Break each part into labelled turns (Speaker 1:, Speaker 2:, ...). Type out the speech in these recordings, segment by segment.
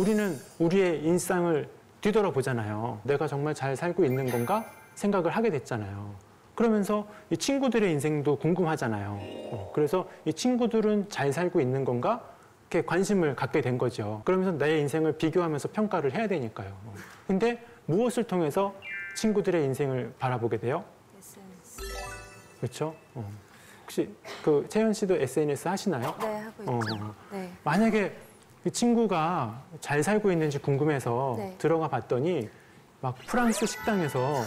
Speaker 1: 우리는 우리의 일상을 뒤돌아보잖아요. 내가 정말 잘 살고 있는 건가 생각을 하게 됐잖아요. 그러면서 이 친구들의 인생도 궁금하잖아요. 그래서 이 친구들은 잘 살고 있는 건가 이렇게 관심을 갖게 된 거죠. 그러면서 내 인생을 비교하면서 평가를 해야 되니까요. 근데 무엇을 통해서 친구들의 인생을 바라보게 돼요?
Speaker 2: SNS.
Speaker 1: 그렇죠? 혹시 그 채연 씨도 SNS 하시나요?
Speaker 2: 네, 하고 있죠. 네.
Speaker 1: 만약에 이 친구가 잘 살고 있는지 궁금해서
Speaker 2: 네.
Speaker 1: 들어가 봤더니 막 프랑스 식당에서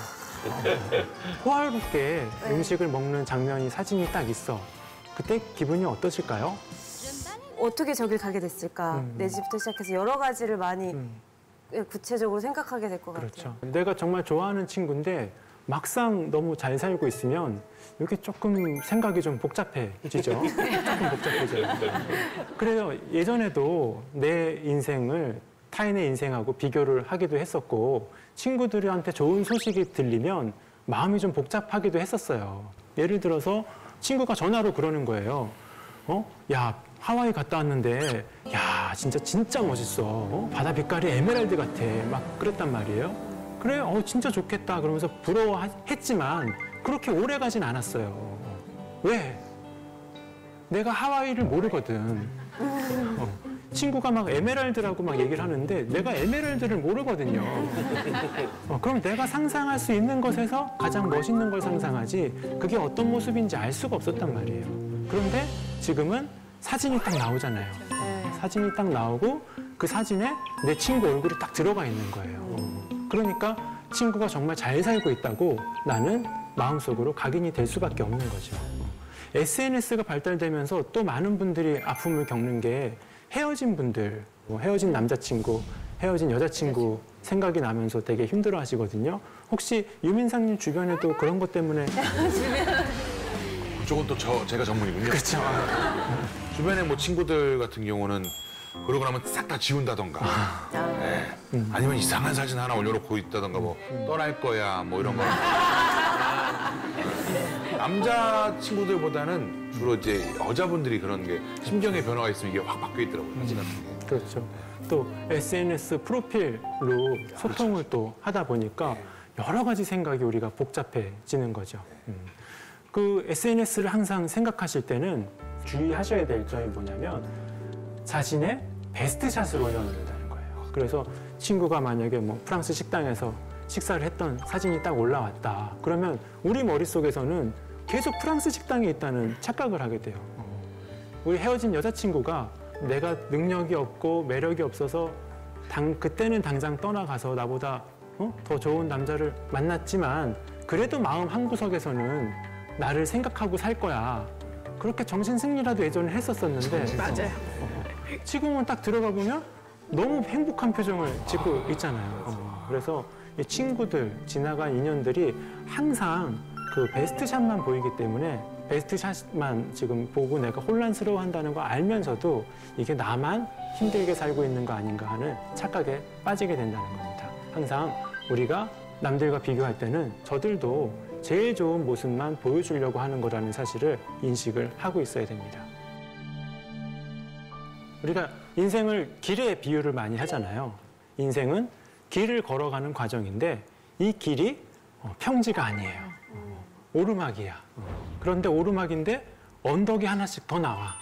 Speaker 1: 호화롭게
Speaker 2: 네.
Speaker 1: 음식을 먹는 장면이 사진이 딱 있어. 그때 기분이 어떠실까요?
Speaker 2: 어떻게 저길 가게 됐을까? 내 집부터 시작해서 여러 가지를 많이 구체적으로 생각하게 될 것 같아요.
Speaker 1: 그렇죠. 내가 정말 좋아하는 친구인데 막상 너무 잘 살고 있으면 이게 조금 생각이 좀 복잡해지죠. 조금 복잡해져요. 그래요. 예전에도 내 인생을 타인의 인생하고 비교를 하기도 했었고 친구들한테 좋은 소식이 들리면 마음이 좀 복잡하기도 했었어요. 예를 들어서 친구가 전화로 그러는 거예요. 야, 하와이 갔다 왔는데 야, 진짜 멋있어. 바다 빛깔이 에메랄드 같아. 막 그랬단 말이에요. 그래, 진짜 좋겠다. 그러면서 부러워했지만 그렇게 오래 가진 않았어요. 왜? 내가 하와이를 모르거든. 친구가 막 에메랄드라고 막 얘기를 하는데 내가 에메랄드를 모르거든요. 그럼 내가 상상할 수 있는 것에서 가장 멋있는 걸 상상하지 그게 어떤 모습인지 알 수가 없었단 말이에요. 그런데 지금은 사진이 딱 나오잖아요. 사진이 딱 나오고 그 사진에 내 친구 얼굴이 딱 들어가 있는 거예요. 그러니까 친구가 정말 잘 살고 있다고 나는 마음속으로 각인이 될 수밖에 없는 거죠. SNS가 발달되면서 또 많은 분들이 아픔을 겪는 게 헤어진 분들, 헤어진 남자친구, 헤어진 여자친구 생각이 나면서 되게 힘들어 하시거든요. 혹시 유민상님 주변에도 그런 것 때문에.
Speaker 3: 그쪽은 또 제가 전문이군요.
Speaker 1: 그렇죠.
Speaker 3: 주변에 뭐 친구들 같은 경우는 그러고 나면 싹 다 지운다던가. 네. 아니면 이상한 사진 하나 올려놓고 있다던가 뭐 떠날 거야 뭐 이런 거. 남자 친구들보다는 주로 이제 여자분들이 그런 게 심경의 변화가 있으면 이게 확 바뀌어 있더라고요. 사진 같은 게.
Speaker 1: 그렇죠. 또 SNS 프로필로 소통을 또 하다 보니까 여러 가지 생각이 우리가 복잡해지는 거죠. 그 SNS를 항상 생각하실 때는 주의하셔야 될 점이 뭐냐면 자신의 베스트 샷을 올려놓는다는 거예요. 그래서 친구가 만약에 뭐 프랑스 식당에서 식사를 했던 사진이 딱 올라왔다. 그러면 우리 머릿속에서는 계속 프랑스 식당에 있다는 착각을 하게 돼요. 우리 헤어진 여자친구가 내가 능력이 없고 매력이 없어서 그때는 당장 떠나가서 나보다 더 좋은 남자를 만났지만 그래도 마음 한구석에서는 나를 생각하고 살 거야. 그렇게 정신승리라도 예전에 했었었는데
Speaker 2: 맞아요.
Speaker 1: 지금은 딱 들어가 보면 너무 행복한 표정을 짓고 있잖아요. 그래서 이 친구들, 지나간 인연들이 항상 그 베스트 샷만 보이기 때문에 베스트 샷만 지금 보고 내가 혼란스러워한다는 거 알면서도 이게 나만 힘들게 살고 있는 거 아닌가 하는 착각에 빠지게 된다는 겁니다. 항상 우리가 남들과 비교할 때는 저들도 제일 좋은 모습만 보여주려고 하는 거라는 사실을 인식을 하고 있어야 됩니다. 우리가 인생을 길에 비유를 많이 하잖아요. 인생은 길을 걸어가는 과정인데 이 길이 평지가 아니에요. 오르막이야. 그런데 오르막인데 언덕이 하나씩 더 나와.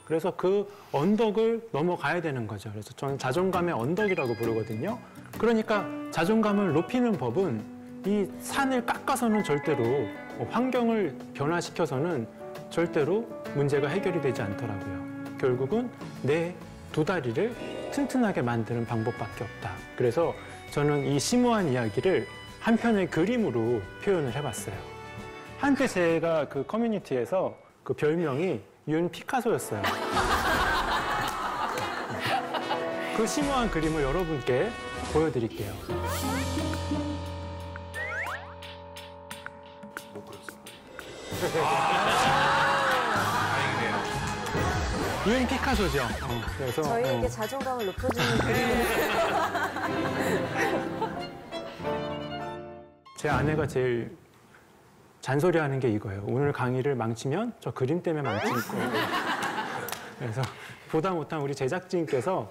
Speaker 1: 그래서 그 언덕을 넘어가야 되는 거죠. 그래서 저는 자존감의 언덕이라고 부르거든요. 그러니까 자존감을 높이는 법은 이 산을 깎아서는 절대로 환경을 변화시켜서는 절대로 문제가 해결이 되지 않더라고요. 결국은 내 두 다리를 튼튼하게 만드는 방법밖에 없다. 그래서 저는 이 심오한 이야기를 한 편의 그림으로 표현을 해봤어요. 한때 제가 그 커뮤니티에서 그 별명이 윤 피카소였어요. 그 심오한 그림을 여러분께 보여드릴게요.
Speaker 3: 다행이네요.
Speaker 1: 윤 피카소죠. 그래서
Speaker 2: 저희에게 자존감을 높여주는 그림을.
Speaker 1: 제 아내가 제일 잔소리하는 게 이거예요. 오늘 강의를 망치면 저 그림 때문에 망칠 거예요. 그래서 보다 못한 우리 제작진께서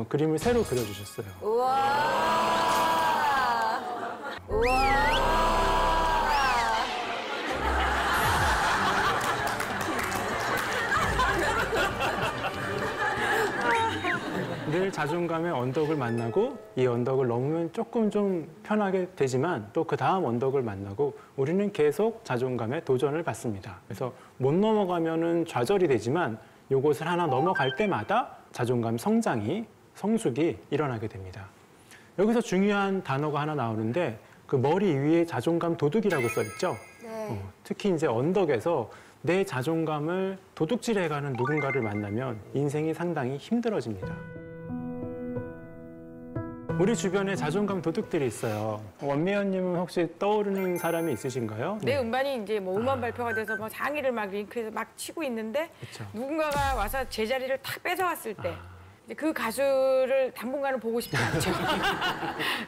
Speaker 1: 그림을 새로 그려주셨어요.
Speaker 2: 우와. 우와.
Speaker 1: 늘 자존감의 언덕을 만나고 이 언덕을 넘으면 조금 좀 편하게 되지만 또 그 다음 언덕을 만나고 우리는 계속 자존감에 도전을 받습니다. 그래서 못 넘어가면은 좌절이 되지만 요것을 하나 넘어갈 때마다 자존감 성장이 성숙이 일어나게 됩니다. 여기서 중요한 단어가 하나 나오는데 그 머리 위에 자존감 도둑이라고 써 있죠.
Speaker 2: 네.
Speaker 1: 특히 이제 언덕에서 내 자존감을 도둑질해가는 누군가를 만나면 인생이 상당히 힘들어집니다. 우리 주변에 자존감 도둑들이 있어요. 원미연님은 혹시 떠오르는 사람이 있으신가요?
Speaker 4: 내 음반이 이제 뭐 음원 발표가 돼서 뭐 상위를 막 링크해서 막 치고 있는데
Speaker 1: 그쵸.
Speaker 4: 누군가가 와서 제 자리를 탁 뺏어왔을 때 이제 그 가수를 당분간은 보고 싶지 않죠.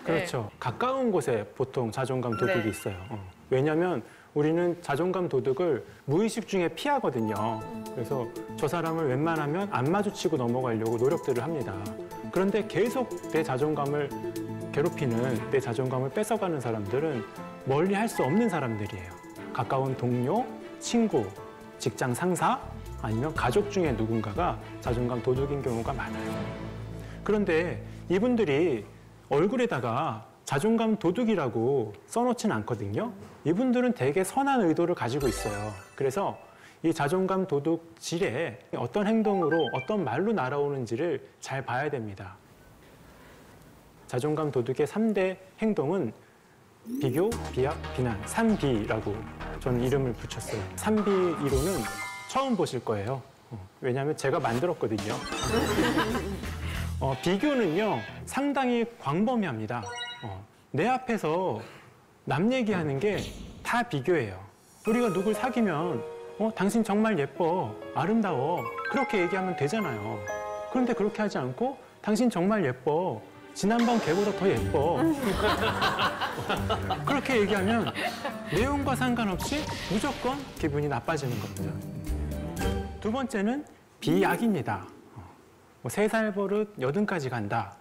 Speaker 1: 그렇죠. 가까운 곳에 보통 자존감 도둑이
Speaker 4: 네.
Speaker 1: 있어요. 왜냐하면 우리는 자존감 도둑을 무의식 중에 피하거든요. 그래서 저 사람을 웬만하면 안 마주치고 넘어가려고 노력들을 합니다. 그런데 계속 내 자존감을 괴롭히는, 내 자존감을 뺏어가는 사람들은 멀리 할 수 없는 사람들이에요. 가까운 동료, 친구, 직장 상사, 아니면 가족 중에 누군가가 자존감 도둑인 경우가 많아요. 그런데 이분들이 얼굴에다가 자존감 도둑이라고 써놓진 않거든요. 이분들은 되게 선한 의도를 가지고 있어요. 그래서 이 자존감 도둑질에 어떤 행동으로 어떤 말로 날아오는지를 잘 봐야 됩니다. 자존감 도둑의 3대 행동은 비교, 비약, 비난, 3비라고 저는 이름을 붙였어요. 3비 이론은 처음 보실 거예요. 왜냐하면 제가 만들었거든요. 비교는요, 상당히 광범위합니다. 내 앞에서 남 얘기하는 게 다 비교예요. 우리가 누굴 사귀면 당신 정말 예뻐, 아름다워 그렇게 얘기하면 되잖아요. 그런데 그렇게 하지 않고 당신 정말 예뻐, 지난번 걔보다 더 예뻐 그렇게 얘기하면 내용과 상관없이 무조건 기분이 나빠지는 겁니다. 두 번째는 비약입니다. 3살 버릇 80까지 간다,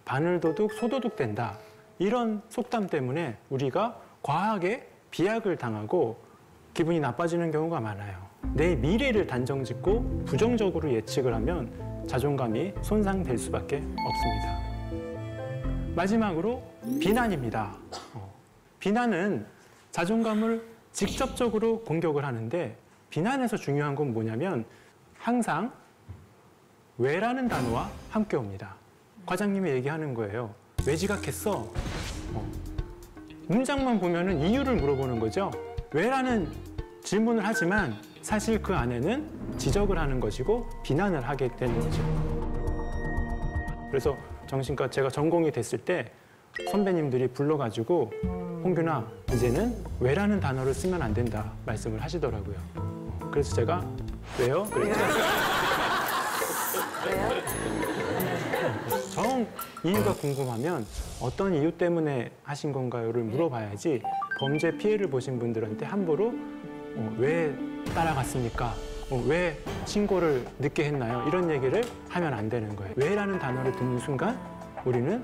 Speaker 1: 바늘도둑 소도둑 된다, 이런 속담 때문에 우리가 과하게 비약을 당하고 기분이 나빠지는 경우가 많아요. 내 미래를 단정짓고 부정적으로 예측을 하면 자존감이 손상될 수밖에 없습니다. 마지막으로 비난입니다. 비난은 자존감을 직접적으로 공격을 하는데, 비난에서 중요한 건 뭐냐면 항상 왜라는 단어와 함께 옵니다. 과장님이 얘기하는 거예요. 왜 지각했어? 문장만 보면은 이유를 물어보는 거죠. 왜라는 질문을 하지만 사실 그 안에는 지적을 하는 것이고 비난을 하게 되는 거죠. 그래서 정신과 제가 전공이 됐을 때 선배님들이 불러가지고 홍균아, 이제는 왜라는 단어를 쓰면 안 된다 말씀을 하시더라고요. 그래서 제가 왜요? 그랬죠.
Speaker 2: 왜요?
Speaker 1: 정 이유가 궁금하면 어떤 이유 때문에 하신 건가요를 물어봐야지, 범죄 피해를 보신 분들한테 함부로 왜 따라갔습니까? 왜 신고를 늦게 했나요? 이런 얘기를 하면 안 되는 거예요. 왜라는 단어를 듣는 순간 우리는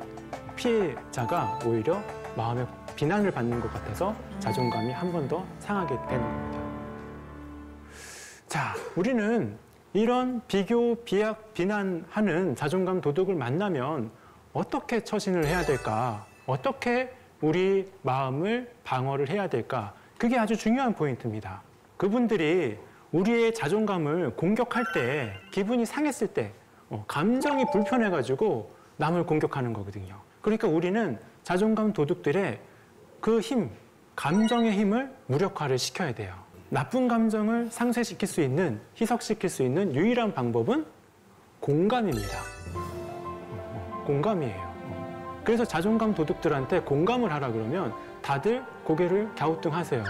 Speaker 1: 피해자가 오히려 마음에 비난을 받는 것 같아서 자존감이 한 번 더 상하게 되는 겁니다. 자, 우리는 이런 비교, 비약, 비난하는 자존감 도둑을 만나면 어떻게 처신을 해야 될까? 어떻게 우리 마음을 방어를 해야 될까? 그게 아주 중요한 포인트입니다. 그분들이 우리의 자존감을 공격할 때, 기분이 상했을 때, 감정이 불편해가지고 남을 공격하는 거거든요. 그러니까 우리는 자존감 도둑들의 그 힘, 감정의 힘을 무력화를 시켜야 돼요. 나쁜 감정을 상쇄시킬 수 있는, 희석시킬 수 있는 유일한 방법은 공감입니다. 공감이에요. 그래서 자존감 도둑들한테 공감을 하라 그러면 다들 고개를 갸우뚱하세요.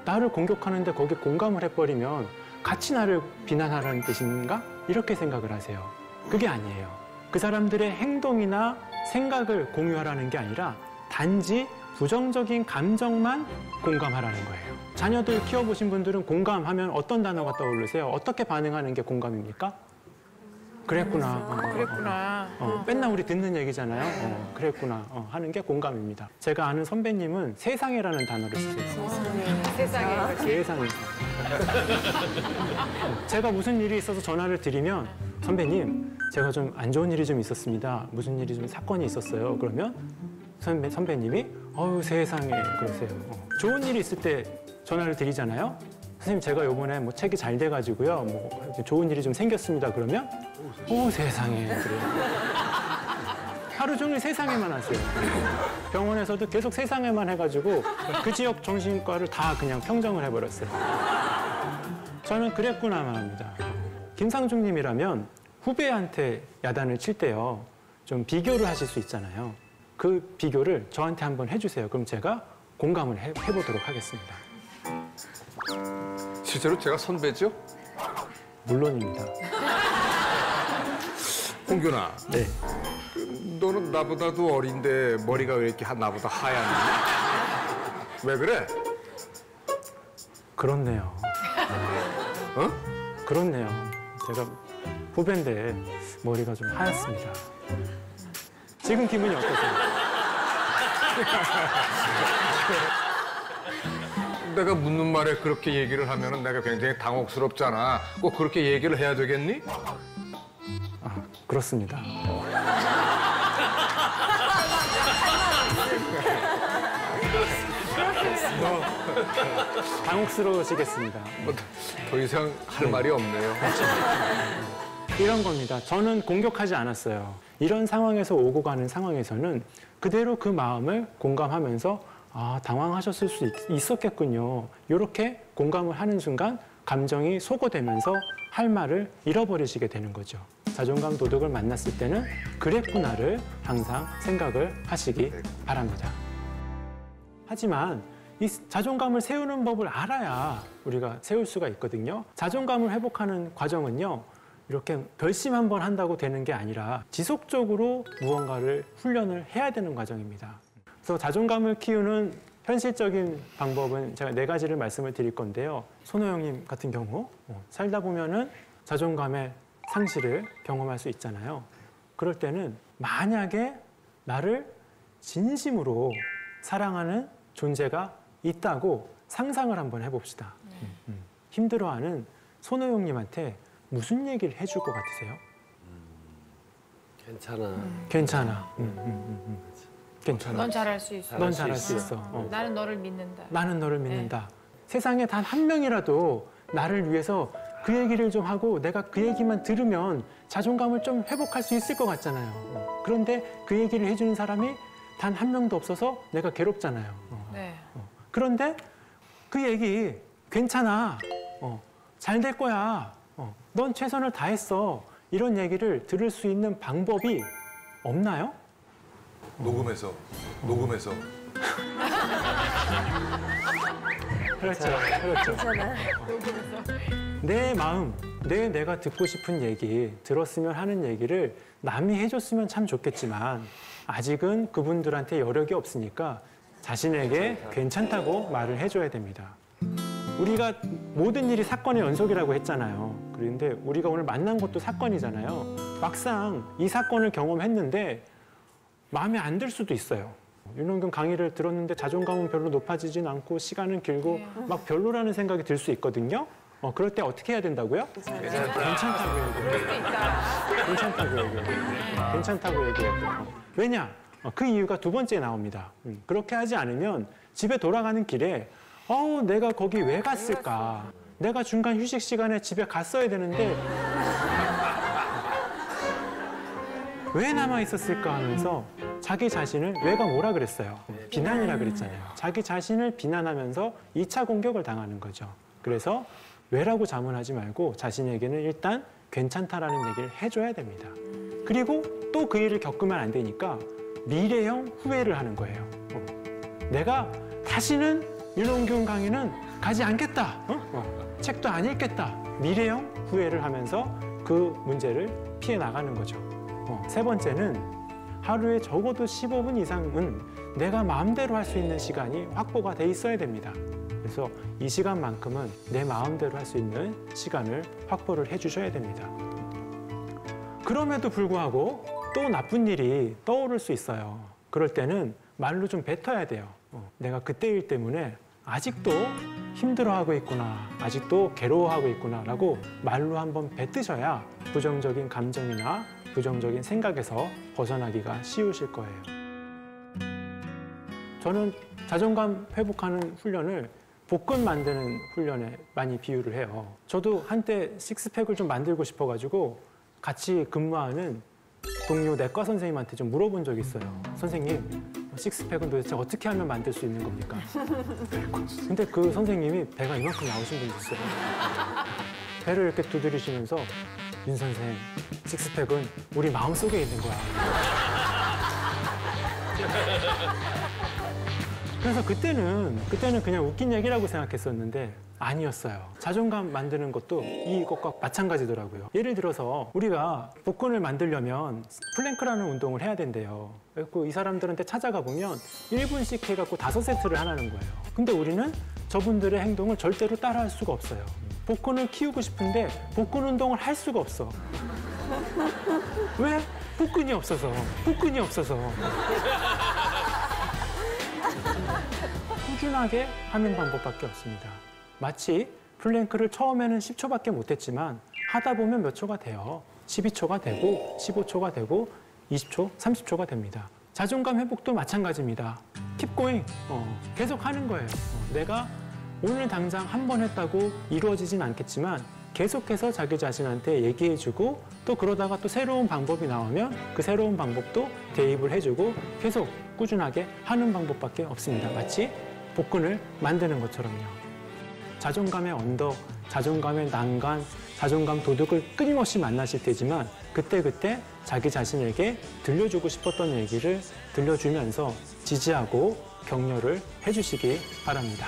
Speaker 1: 나를 공격하는데 거기에 공감을 해버리면 같이 나를 비난하라는 뜻인가? 이렇게 생각을 하세요. 그게 아니에요. 그 사람들의 행동이나 생각을 공유하라는 게 아니라 단지 부정적인 감정만 공감하라는 거예요. 자녀들 키워보신 분들은 공감하면 어떤 단어가 떠오르세요? 어떻게 반응하는 게 공감입니까? 그랬구나.
Speaker 4: 그랬구나.
Speaker 1: 맨날 우리 듣는 얘기잖아요. 그랬구나. 하는 게 공감입니다. 제가 아는 선배님은 세상에라는 단어를 쓰세요.
Speaker 4: 세상에.
Speaker 1: 세상에. 제가 무슨 일이 있어서 전화를 드리면 선배님, 제가 좀 안 좋은 일이 좀 있었습니다. 무슨 일이 좀 사건이 있었어요. 그러면 선배님이 어우 세상에 그러세요. 좋은 일이 있을 때 전화를 드리잖아요. 선생님 제가 요번에 뭐 책이 잘 돼가지고요. 뭐 좋은 일이 좀 생겼습니다. 그러면 오 세상에 그래요. 하루 종일 세상에만 하세요. 병원에서도 계속 세상에만 해가지고 그 지역 정신과를 다 그냥 평정을 해버렸어요. 저는 그랬구나만 합니다. 김상중님이라면 후배한테 야단을 칠 때요. 좀 비교를 하실 수 있잖아요. 그 비교를 저한테 한번 해주세요. 그럼 제가 공감을 해보도록 하겠습니다.
Speaker 5: 실제로 제가 선배죠?
Speaker 1: 물론입니다.
Speaker 3: 홍균아,
Speaker 1: 네.
Speaker 5: 너는 나보다도 어린데 머리가 왜 이렇게 나보다 하얗니? 왜 그래?
Speaker 1: 그렇네요.
Speaker 5: 어?
Speaker 1: 그렇네요. 제가 후배인데 머리가 좀 하얗습니다. 지금 기분이 어떠세요?
Speaker 5: 내가 묻는 말에 그렇게 얘기를 하면은 내가 굉장히 당혹스럽잖아. 꼭 그렇게 얘기를 해야 되겠니?
Speaker 1: 아, 그렇습니다. 당혹스러우시겠습니다.
Speaker 5: 뭐 더 이상 할 말이 없네요.
Speaker 1: 이런 겁니다. 저는 공격하지 않았어요. 이런 상황에서 오고 가는 상황에서는 그대로 그 마음을 공감하면서 아, 당황하셨을 수 있었겠군요. 이렇게 공감을 하는 순간 감정이 소거되면서 할 말을 잃어버리시게 되는 거죠. 자존감 도덕을 만났을 때는 그랬구나를 항상 생각을 하시기 바랍니다. 하지만 이 자존감을 세우는 법을 알아야 우리가 세울 수가 있거든요. 자존감을 회복하는 과정은요. 이렇게 결심 한번 한다고 되는 게 아니라 지속적으로 무언가를 훈련을 해야 되는 과정입니다. 그래서 자존감을 키우는 현실적인 방법은 제가 4가지를 말씀을 드릴 건데요. 손호영님 같은 경우 살다 보면은 자존감의 상실을 경험할 수 있잖아요. 그럴 때는 만약에 나를 진심으로 사랑하는 존재가 있다고 상상을 한번 해봅시다. 힘들어하는 손호영님한테 무슨 얘기를 해줄 것 같으세요?
Speaker 6: 괜찮아.
Speaker 1: 괜찮아. 괜찮아.
Speaker 4: 넌 잘할 수 있어.
Speaker 1: 넌 잘할 수 있어.
Speaker 4: 나는 너를 믿는다.
Speaker 1: 나는 너를 믿는다. 세상에 단 한 명이라도 나를 위해서 그 얘기를 좀 하고 내가 그 얘기만 들으면 자존감을 좀 회복할 수 있을 것 같잖아요. 그런데 그 얘기를 해주는 사람이 단 한 명도 없어서 내가 괴롭잖아요.
Speaker 4: 네.
Speaker 1: 그런데 그 얘기 괜찮아. 잘 될 거야. 넌 최선을 다했어. 이런 얘기를 들을 수 있는 방법이 없나요?
Speaker 3: 녹음해서.
Speaker 1: 그렇죠.
Speaker 2: 괜찮아.
Speaker 1: 내 마음, 내가 듣고 싶은 얘기, 들었으면 하는 얘기를 남이 해줬으면 참 좋겠지만 아직은 그분들한테 여력이 없으니까 자신에게 괜찮다고 말을 해줘야 됩니다. 우리가 모든 일이 사건의 연속이라고 했잖아요. 그런데 우리가 오늘 만난 것도 사건이잖아요. 막상 이 사건을 경험했는데 마음에 안 들 수도 있어요. 윤원근 강의를 들었는데 자존감은 별로 높아지진 않고 시간은 길고 막 별로라는 생각이 들 수 있거든요. 그럴 때 어떻게 해야 된다고요? 괜찮다고 얘기해요. 괜찮다고 얘기해요. 괜찮다고 얘기해요. 왜냐? 그 이유가 2번째에 나옵니다. 그렇게 하지 않으면 집에 돌아가는 길에 내가 거기 왜 갔을까? 내가 중간 휴식 시간에 집에 갔어야 되는데 왜 남아 있었을까 하면서 자기 자신을 왜가 뭐라 그랬어요? 비난이라 그랬잖아요. 자기 자신을 비난하면서 2차 공격을 당하는 거죠. 그래서 왜라고 자문하지 말고 자신에게는 일단 괜찮다라는 얘기를 해줘야 됩니다. 그리고 또 그 일을 겪으면 안 되니까 미래형 후회를 하는 거예요. 내가 다시는 윤원균 강의는 가지 않겠다. 책도 안 읽겠다. 미래형 후회를 하면서 그 문제를 피해 나가는 거죠. 3번째는 하루에 적어도 15분 이상은 내가 마음대로 할 수 있는 시간이 확보가 돼 있어야 됩니다. 그래서 이 시간만큼은 내 마음대로 할 수 있는 시간을 확보를 해주셔야 됩니다. 그럼에도 불구하고 또 나쁜 일이 떠오를 수 있어요. 그럴 때는 말로 좀 뱉어야 돼요. 내가 그때 일 때문에 아직도 힘들어하고 있구나, 아직도 괴로워하고 있구나라고 말로 한번 뱉으셔야 부정적인 감정이나 부정적인 생각에서 벗어나기가 쉬우실 거예요. 저는 자존감 회복하는 훈련을 복근 만드는 훈련에 많이 비유를 해요. 저도 한때 식스팩을 좀 만들고 싶어가지고 같이 근무하는 동료 내과 선생님한테 좀 물어본 적이 있어요. 선생님, 식스팩은 도대체 어떻게 하면 만들 수 있는 겁니까? 근데 그 선생님이 배가 이만큼 나오신 분이 있어요. 배를 이렇게 두드리시면서 윤 선생, 식스팩은 우리 마음속에 있는 거야. 그래서 그때는 그냥 웃긴 얘기라고 생각했었는데 아니었어요. 자존감 만드는 것도 이것과 마찬가지더라고요. 예를 들어서 우리가 복근을 만들려면 플랭크라는 운동을 해야 된대요. 그래서 이 사람들한테 찾아가 보면 1분씩 해갖고 5세트를 하라는 거예요. 근데 우리는 저분들의 행동을 절대로 따라할 수가 없어요. 복근을 키우고 싶은데 복근 운동을 할 수가 없어. 왜? 복근이 없어서. 꾸준하게 하는 방법밖에 없습니다. 마치 플랭크를 처음에는 10초밖에 못했지만 하다 보면 몇 초가 돼요. 12초가 되고 15초가 되고 20초, 30초가 됩니다. 자존감 회복도 마찬가지입니다. Keep going. 계속 하는 거예요. 내가 오늘 당장 한 번 했다고 이루어지진 않겠지만 계속해서 자기 자신한테 얘기해주고 또 그러다가 또 새로운 방법이 나오면 그 새로운 방법도 대입을 해주고 계속 꾸준하게 하는 방법밖에 없습니다. 마치 복근을 만드는 것처럼요. 자존감의 언덕, 자존감의 난간, 자존감 도둑을 끊임없이 만나실 테지만 그때그때 자기 자신에게 들려주고 싶었던 얘기를 들려주면서 지지하고 격려를 해주시기 바랍니다.